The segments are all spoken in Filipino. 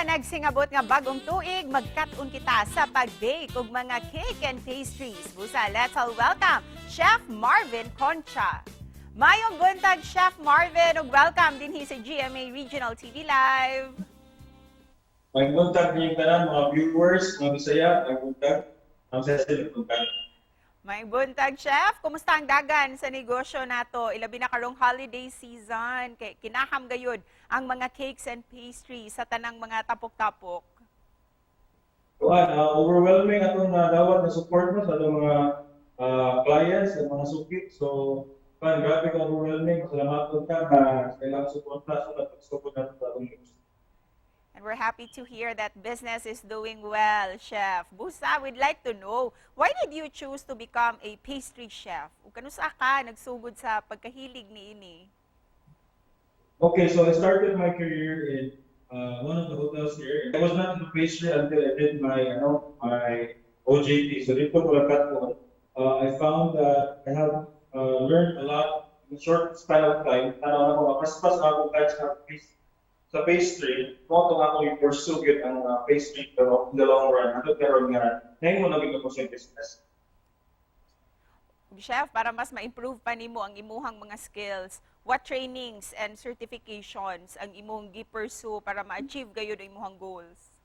Sa nagsingabot nga bagong tuig, magkat-un kita sa pag-bake ug mga cake and pastries. Busa, let's all welcome Chef Marvin Concha. Mayong buntag, Chef Marvin, ug welcome din sa GMA Regional TV Live. May buntag niyong tanan, mga viewers, mga Bisaya, may buntag. Ang session ng buntag. May buntag, Chef. Kumusta ang dagan sa negosyo nato? Ilabi na karong holiday season. Kay kinaham gayud ang mga cakes and pastries sa tanang mga tapok-tapok. Kuan, overwhelming atong dawat na support mo sa atong mga clients at mga sukit. So, kuan, grabe ka overwhelming. Salamat po ka na kailangan support na sa pag-support natin sa atong negosyo. And we're happy to hear that business is doing well, Chef. Busa, we'd like to know, why did you choose to become a pastry chef? O kanusa ka nagsugod sa pagkahilig ni ini? Okay, so I started my career in one of the hotels here. I was not into pastry until I did my OJT. So dito ko lakat ko. I found that I have learned a lot in a short span of time. Tanaw na ko, mapaspas ako kahit sa pastry, kung ito nga ako i-pursue yun ang pastry, pero in the long run, ano karoon nga, ngayon mo naging ako sa business. Chef, para mas ma-improve pa nimo ang imuhang mga skills, what trainings and certifications ang imong gi-pursue para ma-achieve gayud ang imuhang goals?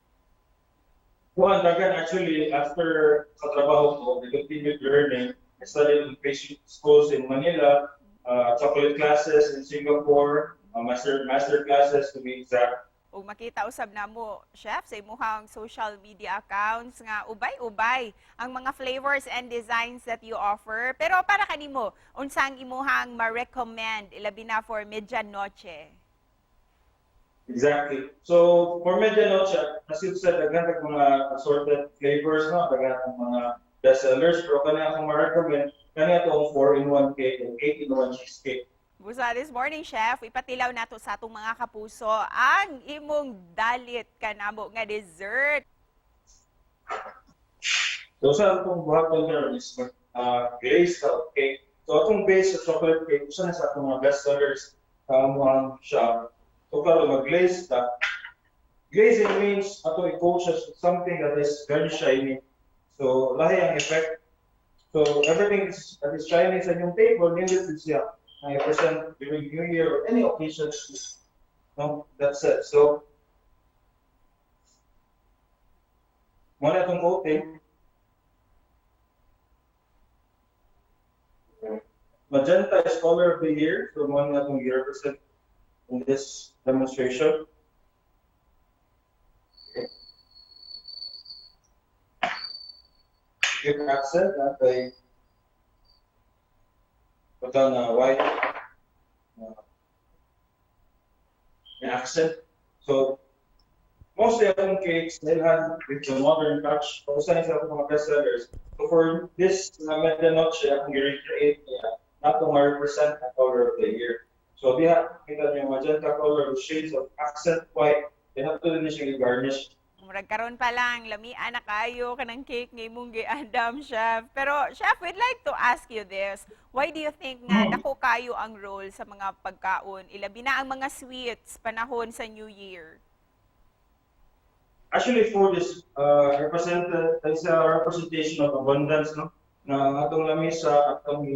Well, dagan actually, after sa trabaho ko, I continued learning. I studied in pastry schools in Manila, chocolate classes in Singapore, master classes to be exact. O makita usab na mo, Chef, sa imuhang social media accounts nga ubay-ubay ang mga flavors and designs that you offer. Pero para kanimo, unsa ang imuhang ma-recommend ilabi na for medianoche? Exactly. So for medianoche, as you said, daghan kag mga assorted flavors, no, daghan ang mga bestsellers, pero kanya akong ma-recommend kanya itong 4-in-1 cake o 8-in-1 cheesecake. Busa, this morning, Chef, ipatilaw nato sa atong mga kapuso ang imong dalit kanamo nga dessert. So sa atong buhaton there is glazed cake. So atong base sa chocolate cake, usa na sa atong mga best sellers sa among shop. So karon mag-glaze ta. Glazing means ato i-coat siya something that is very shiny. So lahi ang effect. So everything that is shiny sa inyong table, nindot siya. I present during New Year or any occasion. No, that's it. So, muna itong coating. Magenta is color of the year. So, muna itong i-represent in this demonstration. Okay. Give accent at the put on white accent. So mostly akong cakes they have with the modern touch. Usa ni sa akong mga best sellers. So for this medianoche, akong i-recreate niya na itong ma-represent ang color of the year. So diha, kita niyo magenta color with shades of accent white. Then ito din siya i-garnish. Murag karon pa lang, lamian na kayo kanang cake nga imong gi-andam, Chef. Pero, Chef, we'd like to ask you this. Why do you think nga dako kayo ang role sa mga pagkaon? Ilabi na ang mga sweets panahon sa New Year. Actually, food is representation of abundance, no? Na atong lamisa, atong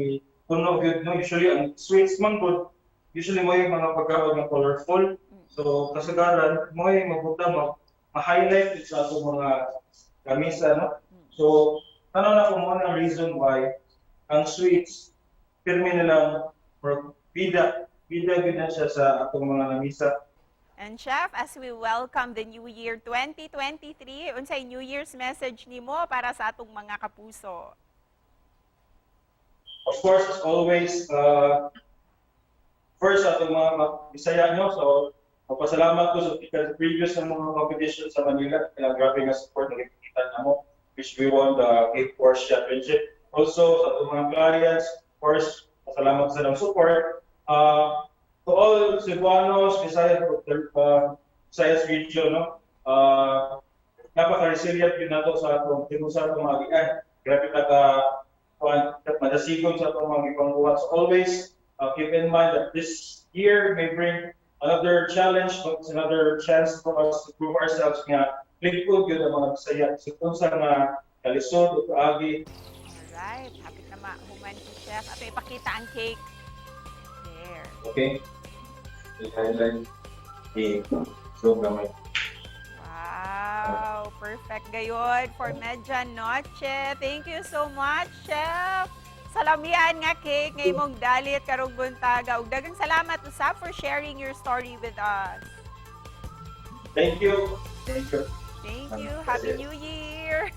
puno gyud, no? Usually ang sweets man good. Usually mo yung mga pagkaon na colorful. So kasagaran mo yung mabuta ma-highlight sa atong mga lamisa, no? So ano na kung ano ang reason why ang sweets pirmi nilang or bida gyud na siya sa atong mga lamisa. And Chef, as we welcome the New Year 2023, unsay New Year's message nimo para sa atong mga kapuso? Of course, as always, first atong mga Bisaya nyo, so magpasalamat ko sa previous na mga competition sa Manila. Kaya grabe nga support na kikita na mo, which we won the Cake Wars Championship. Also, sa atong mga clients, of course, pasalamat sa ilang support. To all Cebuanos, Visayas region, no? Napaka-resilient yun nato sa atong mga gikan. Grabe madasigon sa atong mga ipangbuhat. So always keep in mind that this year may bring another challenge, but it's another chance for us to prove ourselves nga lingkod yun ang mga Bisaya. So kung sa mga kalisod o kaagi, Alright, hapit na mahuman si Chef. Ato ipakita ang cake. There. okay? I-highlight i-zoom gamay. Wow, perfect gayon for medianoche. Thank you so much, Chef. Sa Lamian nga cake, ngay mong dalit karong buntaga. Ug daghang salamat usab for sharing your story with us. Thank you. Thank you. Thank you. Happy New Year.